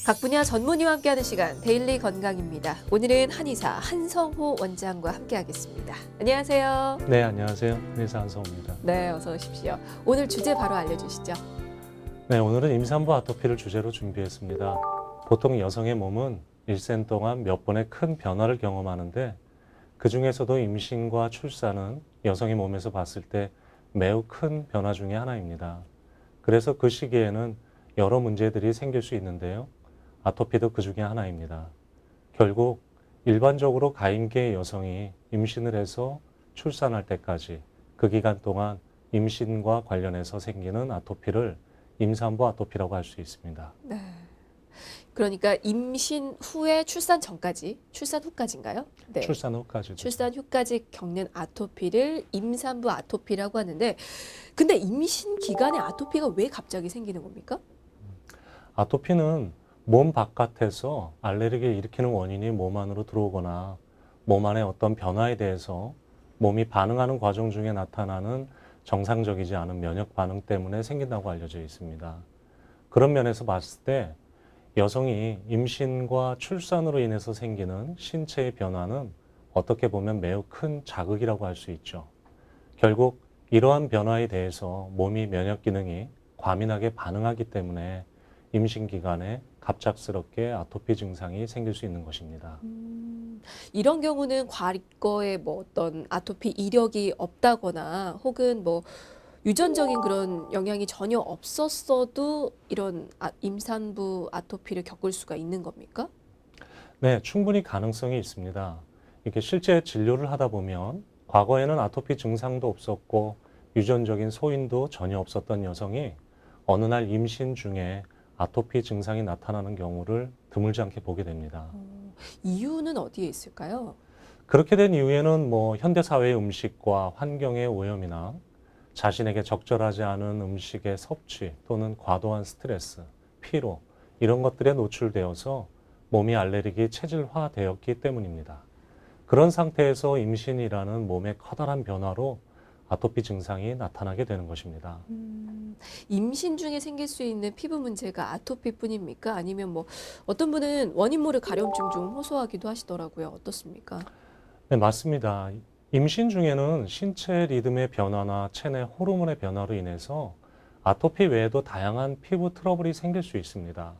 각 분야 전문의와 함께하는 시간 데일리 건강입니다. 오늘은 한의사 한성호 원장과 함께하겠습니다. 안녕하세요. 네, 안녕하세요. 한의사 한성호입니다. 네, 어서 오십시오. 오늘 주제 바로 알려주시죠. 네, 오늘은 임산부 아토피를 주제로 준비했습니다. 보통 여성의 몸은 일생 동안 몇 번의 큰 변화를 경험하는데 그 중에서도 임신과 출산은 여성의 몸에서 봤을 때 매우 큰 변화 중에 하나입니다. 그래서 그 시기에는 여러 문제들이 생길 수 있는데요. 아토피도 그 중에 하나입니다. 결국 일반적으로 가임기의 여성이 임신을 해서 출산할 때까지 그 기간 동안 임신과 관련해서 생기는 아토피를 임산부 아토피라고 할 수 있습니다. 네. 그러니까 임신 후에 출산 전까지, 출산 후까지인가요? 네. 출산 후까지. 출산 후까지 겪는 아토피를 임산부 아토피라고 하는데, 근데 임신 기간에 아토피가 왜 갑자기 생기는 겁니까? 아토피는 몸 바깥에서 알레르기를 일으키는 원인이 몸 안으로 들어오거나 몸 안의 어떤 변화에 대해서 몸이 반응하는 과정 중에 나타나는 정상적이지 않은 면역 반응 때문에 생긴다고 알려져 있습니다. 그런 면에서 봤을 때 여성이 임신과 출산으로 인해서 생기는 신체의 변화는 어떻게 보면 매우 큰 자극이라고 할 수 있죠. 결국 이러한 변화에 대해서 몸이 면역 기능이 과민하게 반응하기 때문에 임신 기간에 갑작스럽게 아토피 증상이 생길 수 있는 것입니다. 이런 경우는 과거에 뭐 어떤 아토피 이력이 없다거나 혹은 뭐 유전적인 그런 영향이 전혀 없었어도 이런 임산부 아토피를 겪을 수가 있는 겁니까? 네, 충분히 가능성이 있습니다. 이렇게 실제 진료를 하다 보면 과거에는 아토피 증상도 없었고 유전적인 소인도 전혀 없었던 여성이 어느 날 임신 중에 아토피 증상이 나타나는 경우를 드물지 않게 보게 됩니다. 이유는 어디에 있을까요? 그렇게 된 이유에는 현대사회의 음식과 환경의 오염이나 자신에게 적절하지 않은 음식의 섭취 또는 과도한 스트레스, 피로 이런 것들에 노출되어서 몸이 알레르기 체질화되었기 때문입니다. 그런 상태에서 임신이라는 몸의 커다란 변화로 아토피 증상이 나타나게 되는 것입니다. 임신 중에 생길 수 있는 피부 문제가 아토피뿐입니까? 아니면 뭐 어떤 분은 원인 모를 가려움증 좀 호소하기도 하시더라고요. 어떻습니까? 네, 맞습니다. 임신 중에는 신체 리듬의 변화나 체내 호르몬의 변화로 인해서 아토피 외에도 다양한 피부 트러블이 생길 수 있습니다.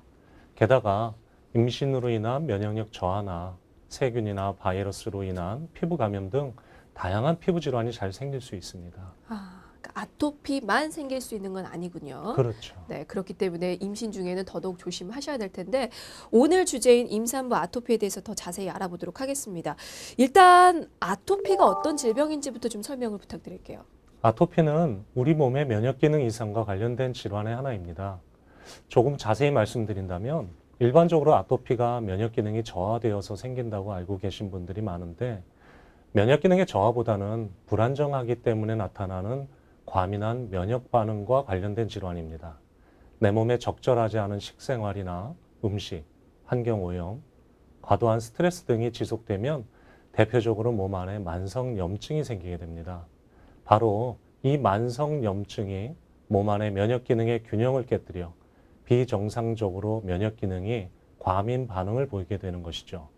게다가 임신으로 인한 면역력 저하나 세균이나 바이러스로 인한 피부 감염 등 다양한 피부 질환이 잘 생길 수 있습니다. 그러니까 아토피만 생길 수 있는 건 아니군요. 그렇죠. 네, 그렇기 때문에 임신 중에는 더더욱 조심하셔야 될 텐데 오늘 주제인 임산부 아토피에 대해서 더 자세히 알아보도록 하겠습니다. 일단 아토피가 어떤 질병인지부터 좀 설명을 부탁드릴게요. 아토피는 우리 몸의 면역 기능 이상과 관련된 질환의 하나입니다. 조금 자세히 말씀드린다면 일반적으로 아토피가 면역 기능이 저하되어서 생긴다고 알고 계신 분들이 많은데 면역 기능의 저하보다는 불안정하기 때문에 나타나는 과민한 면역 반응과 관련된 질환입니다. 내 몸에 적절하지 않은 식생활이나 음식, 환경 오염, 과도한 스트레스 등이 지속되면 대표적으로 몸 안에 만성 염증이 생기게 됩니다. 바로 이 만성 염증이 몸 안의 면역 기능의 균형을 깨뜨려 비정상적으로 면역 기능이 과민 반응을 보이게 되는 것이죠.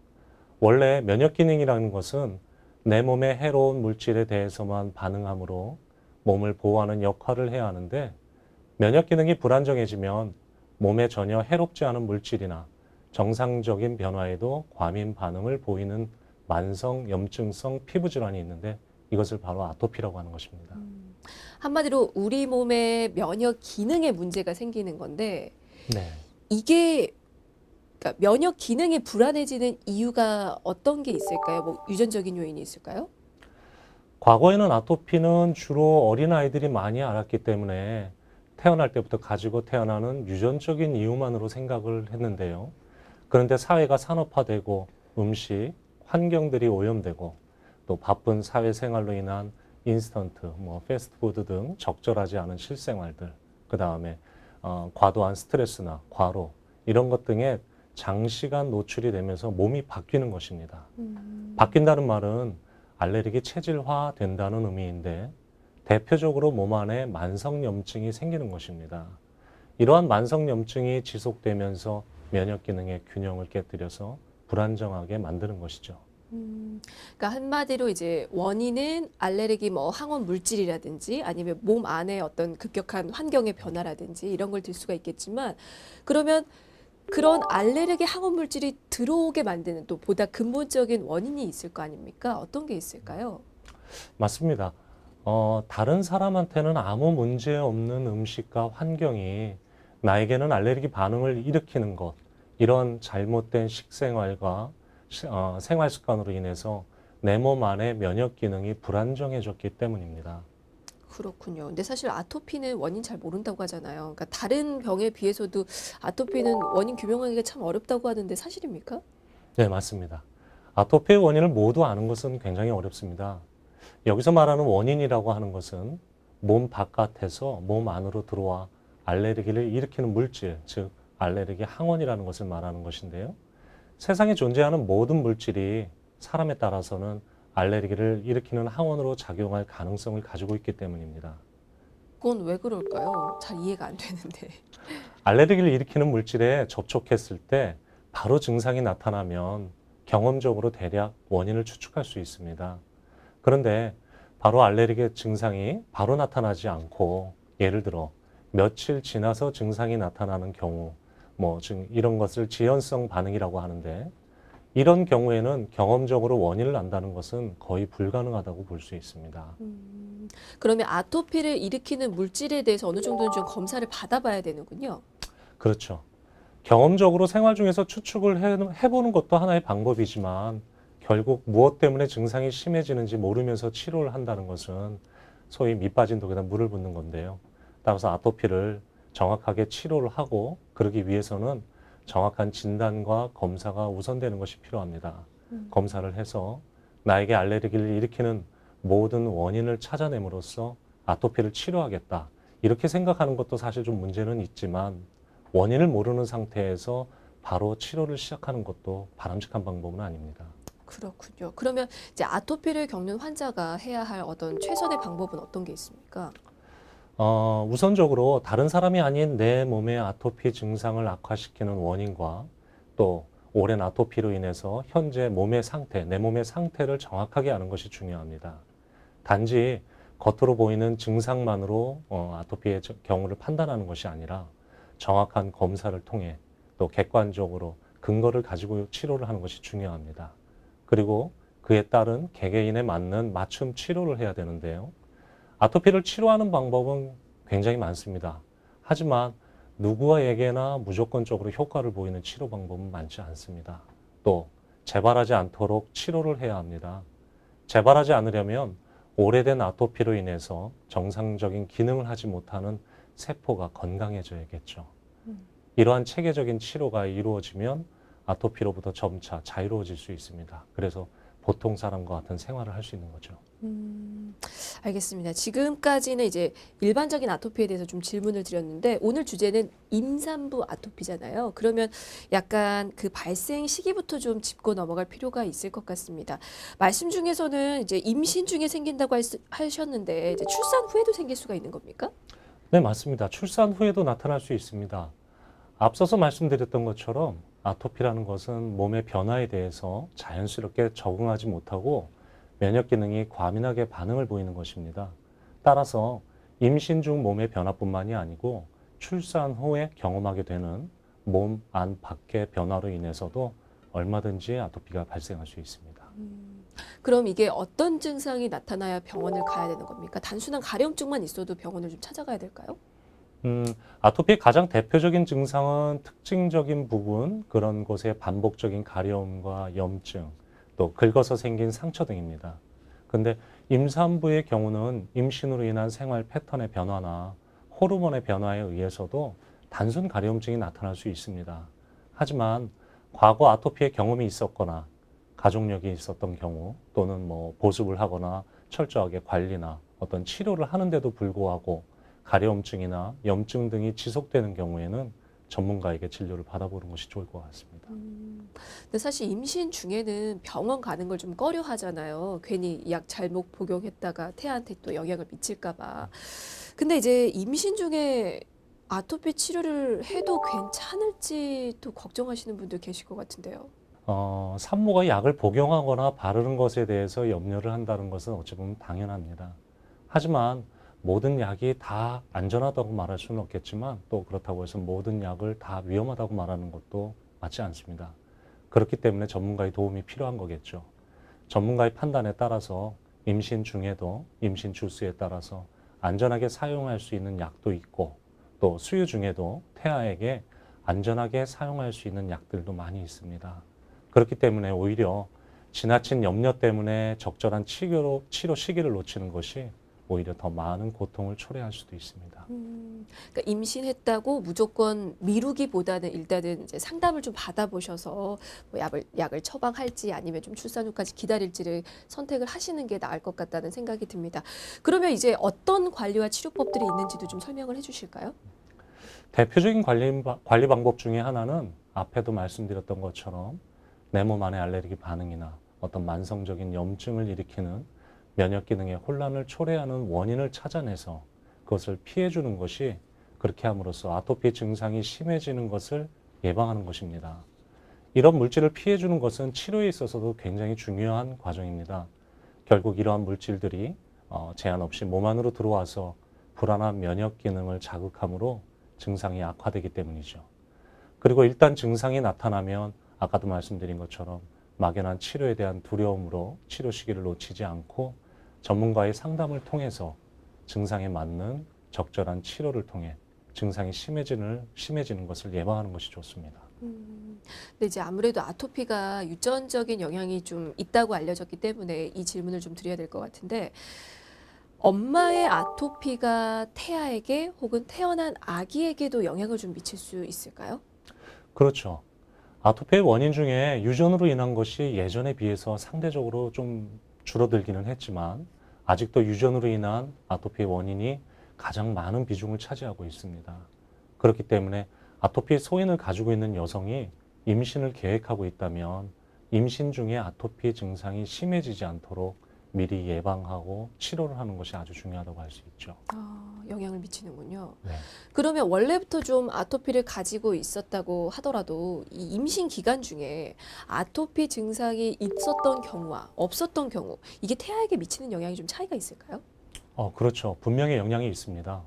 원래 면역 기능이라는 것은 내 몸에 해로운 물질에 대해서만 반응하므로 몸을 보호하는 역할을 해야 하는데 면역 기능이 불안정해지면 몸에 전혀 해롭지 않은 물질이나 정상적인 변화에도 과민 반응을 보이는 만성 염증성 피부 질환이 있는데 이것을 바로 아토피라고 하는 것입니다. 한마디로 우리 몸의 면역 기능에 문제가 생기는 건데 네. 이게 그러니까 면역 기능이 불안해지는 이유가 어떤 게 있을까요? 뭐 유전적인 요인이 있을까요? 과거에는 아토피는 주로 어린아이들이 많이 앓았기 때문에 태어날 때부터 가지고 태어나는 유전적인 이유만으로 생각을 했는데요. 그런데 사회가 산업화되고 음식, 환경들이 오염되고 또 바쁜 사회생활로 인한 인스턴트, 패스트푸드 등 적절하지 않은 실생활들, 그 다음에 과도한 스트레스나 과로 이런 것 등에 장시간 노출이 되면서 몸이 바뀌는 것입니다. 바뀐다는 말은 알레르기 체질화 된다는 의미인데 대표적으로 몸 안에 만성염증이 생기는 것입니다. 이러한 만성염증이 지속되면서 면역 기능의 균형을 깨뜨려서 불안정하게 만드는 것이죠. 그러니까 한마디로 이제 원인은 알레르기 뭐 항원 물질이라든지 아니면 몸 안에 어떤 급격한 환경의 변화라든지 이런 걸 들 수가 있겠지만 그러면 그런 알레르기 항원 물질이 들어오게 만드는 또 보다 근본적인 원인이 있을 거 아닙니까? 어떤 게 있을까요? 맞습니다. 다른 사람한테는 아무 문제 없는 음식과 환경이 나에게는 알레르기 반응을 일으키는 것, 이런 잘못된 식생활과 생활 습관으로 인해서 내 몸 안의 면역 기능이 불안정해졌기 때문입니다. 그렇군요. 근데 사실 아토피는 원인 잘 모른다고 하잖아요. 그러니까 다른 병에 비해서도 아토피는 원인 규명하기가 참 어렵다고 하는데 사실입니까? 네, 맞습니다. 아토피의 원인을 모두 아는 것은 굉장히 어렵습니다. 여기서 말하는 원인이라고 하는 것은 몸 바깥에서 몸 안으로 들어와 알레르기를 일으키는 물질, 즉 알레르기 항원이라는 것을 말하는 것인데요. 세상에 존재하는 모든 물질이 사람에 따라서는 알레르기를 일으키는 항원으로 작용할 가능성을 가지고 있기 때문입니다. 그건 왜 그럴까요? 잘 이해가 안 되는데. 알레르기를 일으키는 물질에 접촉했을 때 바로 증상이 나타나면 경험적으로 대략 원인을 추측할 수 있습니다. 그런데 바로 알레르기 증상이 바로 나타나지 않고 예를 들어 며칠 지나서 증상이 나타나는 경우 이런 것을 지연성 반응이라고 하는데 이런 경우에는 경험적으로 원인을 안다는 것은 거의 불가능하다고 볼 수 있습니다. 그러면 아토피를 일으키는 물질에 대해서 어느 정도는 좀 검사를 받아봐야 되는군요. 그렇죠. 경험적으로 생활 중에서 추측을 해보는 것도 하나의 방법이지만 결국 무엇 때문에 증상이 심해지는지 모르면서 치료를 한다는 것은 소위 밑 빠진 독에다 물을 붓는 건데요. 따라서 아토피를 정확하게 치료를 하고 그러기 위해서는 정확한 진단과 검사가 우선되는 것이 필요합니다. 검사를 해서 나에게 알레르기를 일으키는 모든 원인을 찾아냄으로써 아토피를 치료하겠다. 이렇게 생각하는 것도 사실 좀 문제는 있지만 원인을 모르는 상태에서 바로 치료를 시작하는 것도 바람직한 방법은 아닙니다. 그렇군요. 그러면 이제 아토피를 겪는 환자가 해야 할 어떤 최선의 방법은 어떤 게 있습니까? 우선적으로 다른 사람이 아닌 내 몸의 아토피 증상을 악화시키는 원인과 또 오랜 아토피로 인해서 현재 몸의 상태, 내 몸의 상태를 정확하게 아는 것이 중요합니다. 단지 겉으로 보이는 증상만으로 아토피의 경우를 판단하는 것이 아니라 정확한 검사를 통해 또 객관적으로 근거를 가지고 치료를 하는 것이 중요합니다. 그리고 그에 따른 개개인에 맞는 맞춤 치료를 해야 되는데요. 아토피를 치료하는 방법은 굉장히 많습니다. 하지만 누구에게나 무조건적으로 효과를 보이는 치료 방법은 많지 않습니다. 또 재발하지 않도록 치료를 해야 합니다. 재발하지 않으려면 오래된 아토피로 인해서 정상적인 기능을 하지 못하는 세포가 건강해져야겠죠. 이러한 체계적인 치료가 이루어지면 아토피로부터 점차 자유로워질 수 있습니다. 그래서 보통 사람과 같은 생활을 할 수 있는 거죠. 알겠습니다. 지금까지는 이제 일반적인 아토피에 대해서 좀 질문을 드렸는데 오늘 주제는 임산부 아토피잖아요. 그러면 약간 그 발생 시기부터 좀 짚고 넘어갈 필요가 있을 것 같습니다. 말씀 중에서는 이제 임신 중에 생긴다고 하셨는데 이제 출산 후에도 생길 수가 있는 겁니까? 네, 맞습니다. 출산 후에도 나타날 수 있습니다. 앞서서 말씀드렸던 것처럼 아토피라는 것은 몸의 변화에 대해서 자연스럽게 적응하지 못하고 면역 기능이 과민하게 반응을 보이는 것입니다. 따라서 임신 중 몸의 변화뿐만이 아니고 출산 후에 경험하게 되는 몸 안 밖의 변화로 인해서도 얼마든지 아토피가 발생할 수 있습니다. 그럼 이게 어떤 증상이 나타나야 병원을 가야 되는 겁니까? 단순한 가려움증만 있어도 병원을 좀 찾아가야 될까요? 아토피의 가장 대표적인 증상은 특징적인 부분, 그런 곳의 반복적인 가려움과 염증, 또 긁어서 생긴 상처 등입니다. 근데 임산부의 경우는 임신으로 인한 생활 패턴의 변화나 호르몬의 변화에 의해서도 단순 가려움증이 나타날 수 있습니다. 하지만 과거 아토피의 경험이 있었거나 가족력이 있었던 경우 또는 보습을 하거나 철저하게 관리나 어떤 치료를 하는데도 불구하고 가려움증이나 염증 등이 지속되는 경우에는 전문가에게 진료를 받아보는 것이 좋을 것 같습니다. 근데 사실 임신 중에는 병원 가는 걸 좀 꺼려 하잖아요. 괜히 약 잘못 복용했다가 태아한테 또 영향을 미칠까 봐. 근데 이제 임신 중에 아토피 치료를 해도 괜찮을지 또 걱정하시는 분들 계실 것 같은데요. 산모가 약을 복용하거나 바르는 것에 대해서 염려를 한다는 것은 어찌 보면 당연합니다. 하지만 모든 약이 다 안전하다고 말할 수는 없겠지만 또 그렇다고 해서 모든 약을 다 위험하다고 말하는 것도 맞지 않습니다. 그렇기 때문에 전문가의 도움이 필요한 거겠죠. 전문가의 판단에 따라서 임신 중에도 임신 주수에 따라서 안전하게 사용할 수 있는 약도 있고 또 수유 중에도 태아에게 안전하게 사용할 수 있는 약들도 많이 있습니다. 그렇기 때문에 오히려 지나친 염려 때문에 적절한 치료 시기를 놓치는 것이 오히려 더 많은 고통을 초래할 수도 있습니다. 그러니까 임신했다고 무조건 미루기보다는 일단은 이제 상담을 좀 받아보셔서 뭐 약을 처방할지 아니면 좀 출산 후까지 기다릴지를 선택을 하시는 게 나을 것 같다는 생각이 듭니다. 그러면 이제 어떤 관리와 치료법들이 있는지도 좀 설명을 해주실까요? 대표적인 관리 방법 중에 하나는 앞에도 말씀드렸던 것처럼 내 몸 안의 알레르기 반응이나 어떤 만성적인 염증을 일으키는 면역 기능의 혼란을 초래하는 원인을 찾아내서 그것을 피해주는 것이 그렇게 함으로써 아토피 증상이 심해지는 것을 예방하는 것입니다. 이런 물질을 피해주는 것은 치료에 있어서도 굉장히 중요한 과정입니다. 결국 이러한 물질들이 제한 없이 몸 안으로 들어와서 불안한 면역 기능을 자극하므로 증상이 악화되기 때문이죠. 그리고 일단 증상이 나타나면 아까도 말씀드린 것처럼 막연한 치료에 대한 두려움으로 치료 시기를 놓치지 않고 전문가의 상담을 통해서 증상에 맞는 적절한 치료를 통해 증상이 심해지는 것을 예방하는 것이 좋습니다. 근데 이제 아무래도 아토피가 유전적인 영향이 좀 있다고 알려졌기 때문에 이 질문을 좀 드려야 될 것 같은데 엄마의 아토피가 태아에게 혹은 태어난 아기에게도 영향을 좀 미칠 수 있을까요? 그렇죠. 아토피의 원인 중에 유전으로 인한 것이 예전에 비해서 상대적으로 좀 줄어들기는 했지만 아직도 유전으로 인한 아토피의 원인이 가장 많은 비중을 차지하고 있습니다. 그렇기 때문에 아토피 소인을 가지고 있는 여성이 임신을 계획하고 있다면 임신 중에 아토피 증상이 심해지지 않도록 미리 예방하고 치료를 하는 것이 아주 중요하다고 할 수 있죠. 영향을 미치는군요. 네. 그러면 원래부터 좀 아토피를 가지고 있었다고 하더라도 이 임신 기간 중에 아토피 증상이 있었던 경우와 없었던 경우 이게 태아에게 미치는 영향이 좀 차이가 있을까요? 그렇죠. 분명히 영향이 있습니다.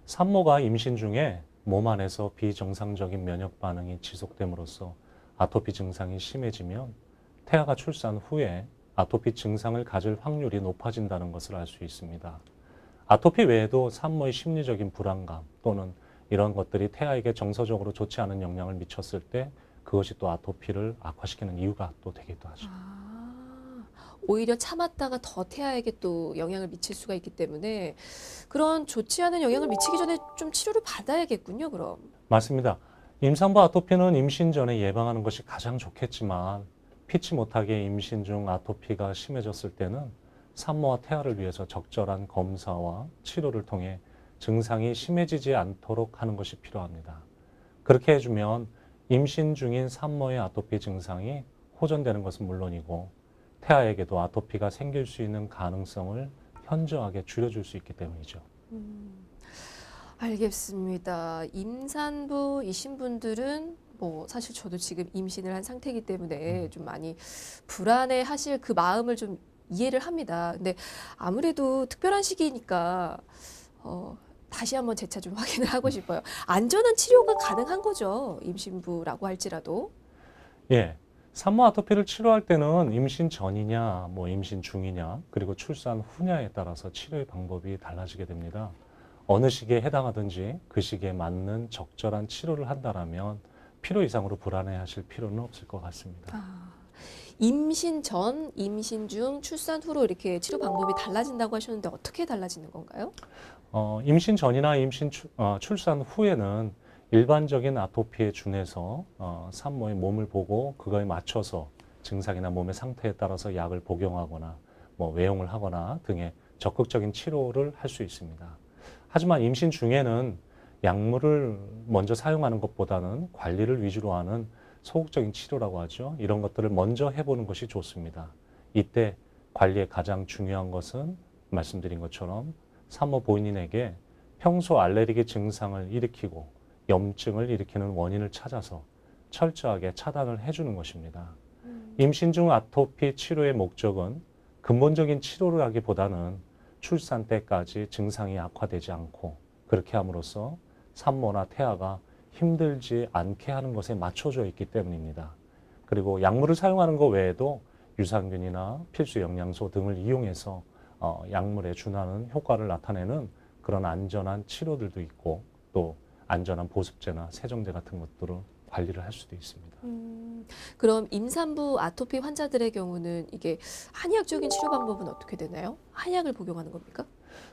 산모가 임신 중에 몸 안에서 비정상적인 면역 반응이 지속됨으로써 아토피 증상이 심해지면 태아가 출산 후에 아토피 증상을 가질 확률이 높아진다는 것을 알 수 있습니다. 아토피 외에도 산모의 심리적인 불안감 또는 이런 것들이 태아에게 정서적으로 좋지 않은 영향을 미쳤을 때 그것이 또 아토피를 악화시키는 이유가 또 되기도 하죠. 오히려 참았다가 더 태아에게 또 영향을 미칠 수가 있기 때문에 그런 좋지 않은 영향을 미치기 전에 좀 치료를 받아야겠군요, 그럼. 맞습니다. 임산부 아토피는 임신 전에 예방하는 것이 가장 좋겠지만 피치 못하게 임신 중 아토피가 심해졌을 때는 산모와 태아를 위해서 적절한 검사와 치료를 통해 증상이 심해지지 않도록 하는 것이 필요합니다. 그렇게 해주면 임신 중인 산모의 아토피 증상이 호전되는 것은 물론이고 태아에게도 아토피가 생길 수 있는 가능성을 현저하게 줄여줄 수 있기 때문이죠. 알겠습니다. 임산부이신 분들은 뭐 사실 저도 지금 임신을 한 상태이기 때문에 좀 많이 불안해 하실 그 마음을 좀 이해를 합니다. 근데 아무래도 특별한 시기니까 다시 한번 재차 좀 확인을 하고 싶어요. 안전한 치료가 가능한 거죠. 임신부라고 할지라도. 예. 산모 아토피를 치료할 때는 임신 전이냐, 뭐 임신 중이냐, 그리고 출산 후냐에 따라서 치료의 방법이 달라지게 됩니다. 어느 시기에 해당하든지 그 시기에 맞는 적절한 치료를 한다라면 필요 이상으로 불안해하실 필요는 없을 것 같습니다. 임신 전, 임신 중, 출산 후로 이렇게 치료 방법이 달라진다고 하셨는데 어떻게 달라지는 건가요? 임신 전이나 출산 후에는 일반적인 아토피에 준해서 산모의 몸을 보고 그거에 맞춰서 증상이나 몸의 상태에 따라서 약을 복용하거나 뭐 외용을 하거나 등의 적극적인 치료를 할 수 있습니다. 하지만 임신 중에는 약물을 먼저 사용하는 것보다는 관리를 위주로 하는 소극적인 치료라고 하죠. 이런 것들을 먼저 해보는 것이 좋습니다. 이때 관리에 가장 중요한 것은 말씀드린 것처럼 산모 본인에게 평소 알레르기 증상을 일으키고 염증을 일으키는 원인을 찾아서 철저하게 차단을 해주는 것입니다. 임신 중 아토피 치료의 목적은 근본적인 치료를 하기보다는 출산 때까지 증상이 악화되지 않고 그렇게 함으로써 산모나 태아가 힘들지 않게 하는 것에 맞춰져 있기 때문입니다. 그리고 약물을 사용하는 것 외에도 유산균이나 필수 영양소 등을 이용해서 약물에 준하는 효과를 나타내는 그런 안전한 치료들도 있고 또 안전한 보습제나 세정제 같은 것들을 관리를 할 수도 있습니다. 그럼 임산부 아토피 환자들의 경우는 이게 한의학적인 치료 방법은 어떻게 되나요? 한약을 복용하는 겁니까?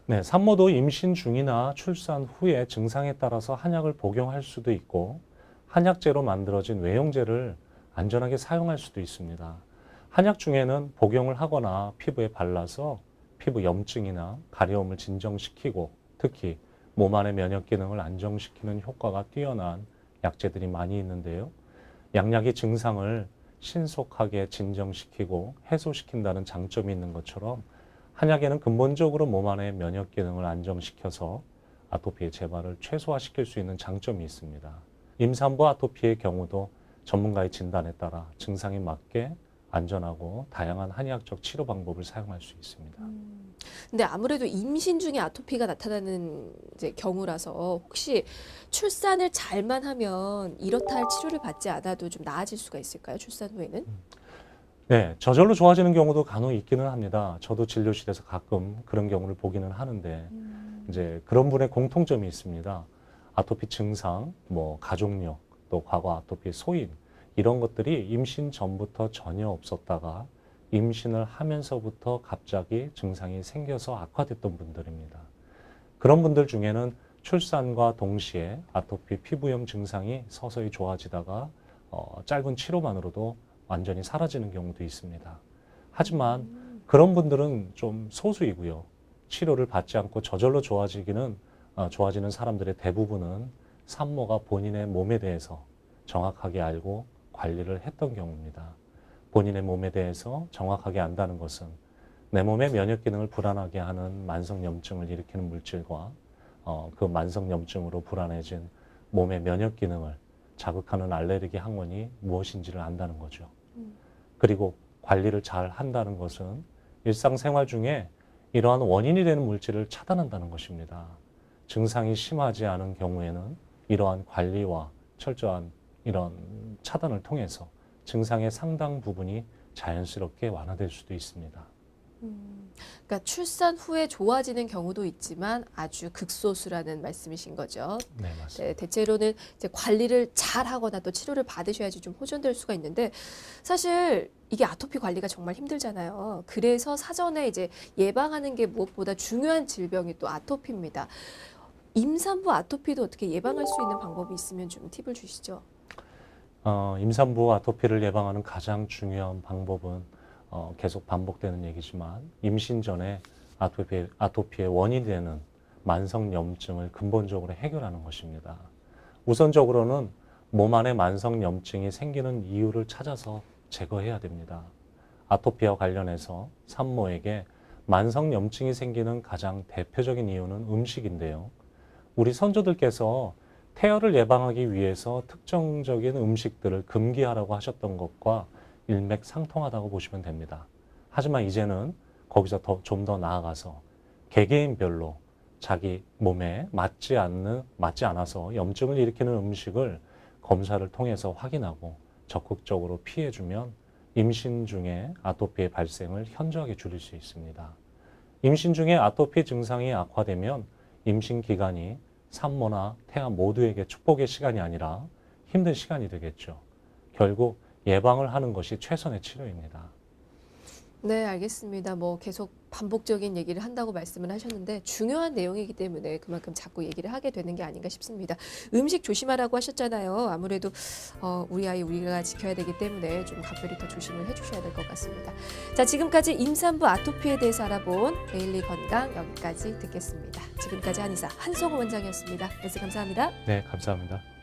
네, 산모도 임신 중이나 출산 후에 증상에 따라서 한약을 복용할 수도 있고 한약재로 만들어진 외용제를 안전하게 사용할 수도 있습니다. 한약 중에는 복용을 하거나 피부에 발라서 피부 염증이나 가려움을 진정시키고 특히 몸 안의 면역 기능을 안정시키는 효과가 뛰어난 약재들이 많이 있는데요. 양약이 증상을 신속하게 진정시키고 해소시킨다는 장점이 있는 것처럼 한약에는 근본적으로 몸 안의 면역 기능을 안정시켜서 아토피의 재발을 최소화시킬 수 있는 장점이 있습니다. 임산부 아토피의 경우도 전문가의 진단에 따라 증상에 맞게 안전하고 다양한 한의학적 치료 방법을 사용할 수 있습니다. 근데 아무래도 임신 중에 아토피가 나타나는 이제 경우라서 혹시 출산을 잘만 하면 이렇다 할 치료를 받지 않아도 좀 나아질 수가 있을까요? 출산 후에는? 네, 저절로 좋아지는 경우도 간혹 있기는 합니다. 저도 진료실에서 가끔 그런 경우를 보기는 하는데 이제 그런 분의 공통점이 있습니다. 아토피 증상, 뭐 가족력, 또 과거 아토피 소인 이런 것들이 임신 전부터 전혀 없었다가 임신을 하면서부터 갑자기 증상이 생겨서 악화됐던 분들입니다. 그런 분들 중에는 출산과 동시에 아토피 피부염 증상이 서서히 좋아지다가 짧은 치료만으로도 완전히 사라지는 경우도 있습니다. 하지만 그런 분들은 좀 소수이고요. 치료를 받지 않고 저절로 좋아지는 사람들의 대부분은 산모가 본인의 몸에 대해서 정확하게 알고 관리를 했던 경우입니다. 본인의 몸에 대해서 정확하게 안다는 것은 내 몸의 면역 기능을 불안하게 하는 만성 염증을 일으키는 물질과 그 만성 염증으로 불안해진 몸의 면역 기능을 자극하는 알레르기 항원이 무엇인지를 안다는 거죠. 그리고 관리를 잘 한다는 것은 일상생활 중에 이러한 원인이 되는 물질을 차단한다는 것입니다. 증상이 심하지 않은 경우에는 이러한 관리와 철저한 이런 차단을 통해서 증상의 상당 부분이 자연스럽게 완화될 수도 있습니다. 그러니까 출산 후에 좋아지는 경우도 있지만 아주 극소수라는 말씀이신 거죠. 네, 맞습니다. 네, 대체로는 이제 관리를 잘 하거나 또 치료를 받으셔야지 좀 호전될 수가 있는데 사실 이게 아토피 관리가 정말 힘들잖아요. 그래서 사전에 이제 예방하는 게 무엇보다 중요한 질병이 또 아토피입니다. 임산부 아토피도 어떻게 예방할 수 있는 방법이 있으면 좀 팁을 주시죠. 임산부 아토피를 예방하는 가장 중요한 방법은 계속 반복되는 얘기지만 임신 전에 아토피의 원인이 되는 만성 염증을 근본적으로 해결하는 것입니다. 우선적으로는 몸 안에 만성 염증이 생기는 이유를 찾아서 제거해야 됩니다. 아토피와 관련해서 산모에게 만성 염증이 생기는 가장 대표적인 이유는 음식인데요. 우리 선조들께서 태열을 예방하기 위해서 특정적인 음식들을 금기하라고 하셨던 것과 일맥상통하다고 보시면 됩니다. 하지만 이제는 거기서 좀 더 나아가서 개개인별로 자기 몸에 맞지 않아서 염증을 일으키는 음식을 검사를 통해서 확인하고 적극적으로 피해주면 임신 중에 아토피의 발생을 현저하게 줄일 수 있습니다. 임신 중에 아토피 증상이 악화되면 임신 기간이 산모나 태아 모두에게 축복의 시간이 아니라 힘든 시간이 되겠죠. 결국 예방을 하는 것이 최선의 치료입니다. 네, 알겠습니다. 뭐 계속 반복적인 얘기를 한다고 말씀을 하셨는데 중요한 내용이기 때문에 그만큼 자꾸 얘기를 하게 되는 게 아닌가 싶습니다. 음식 조심하라고 하셨잖아요. 아무래도 우리 아이 우리가 지켜야 되기 때문에 좀 각별히 더 조심을 해주셔야 될 것 같습니다. 자, 지금까지 임산부 아토피에 대해서 알아본 데일리 건강 여기까지 듣겠습니다. 지금까지 한의사 한성호 원장이었습니다. 말씀 감사합니다. 네, 감사합니다.